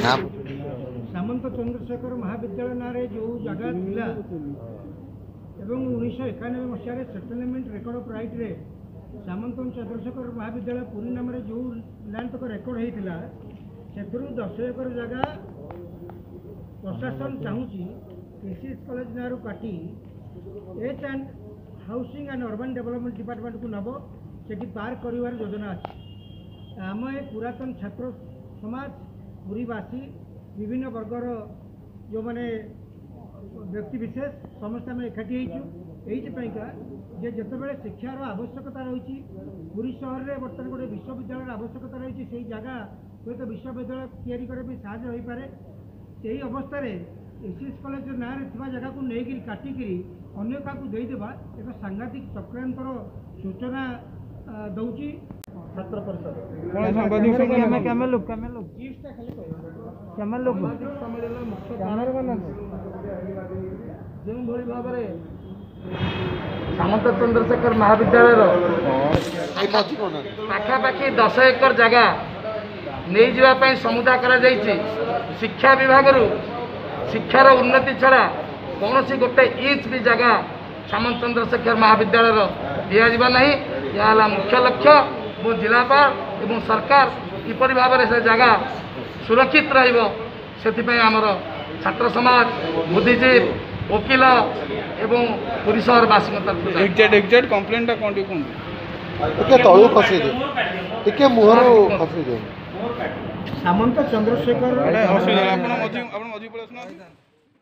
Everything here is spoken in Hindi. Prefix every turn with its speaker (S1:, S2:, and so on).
S1: सामंत चंद्रशेखर महाविद्यालय ना जो जगह थिला एवं 1991 मसीह सेटलमेंट रेकर्ड ऑफ राइट रे सामंत चंद्रशेखर महाविद्यालय पुरी नाम जो लैंड तक रेकर्ड होता से 10 एकर जगह प्रशासन चाहूँगी केसीएस कॉलेज ना काटी H and housing and urban development department को नब से पार्क कर योजना अच्छी आम ए पुरातन छात्र समाज पुरीवासी विभिन्न वर्गर जो मैंने व्यक्ति विशेष समस्त आम एकाठी होईपाइका जे जितेबाला शिक्षार आवश्यकता रही पुरी सहर में बर्तमान गोटे विश्वविद्यालय आवश्यकता रही से जगह हूँ विश्वविद्यालय या भी साहय हो पाए से अवस्था एसीएस कॉलेज ना जगह को लेकिन काटिकी अन्य क्या देदेवा एक सांघातिक चक्रांतर सूचना दौची छात्र परिषद जो भाव में सामंत चंद्रशेखर महाविद्यालय पाखापाखि 10 एकर जगह नहीं जावाई समुदाय करा शिक्षा विभाग शिक्षार उन्नति छड़ा कौन सी गोटे इंच भी जगह सामंत चंद्रशेखर महाविद्यालय दिजा ना यह मुख्य लक्ष्य मो जिलापाल एवं सरकार किपर भाव में से जगह सुरक्षित रमर छात्र समाज बुद्धिजीवी वकिल एवं पुरी सहर बासी
S2: एग्जैक्ट कंप्लेंट कौन
S1: सामंत चंद्रशेखर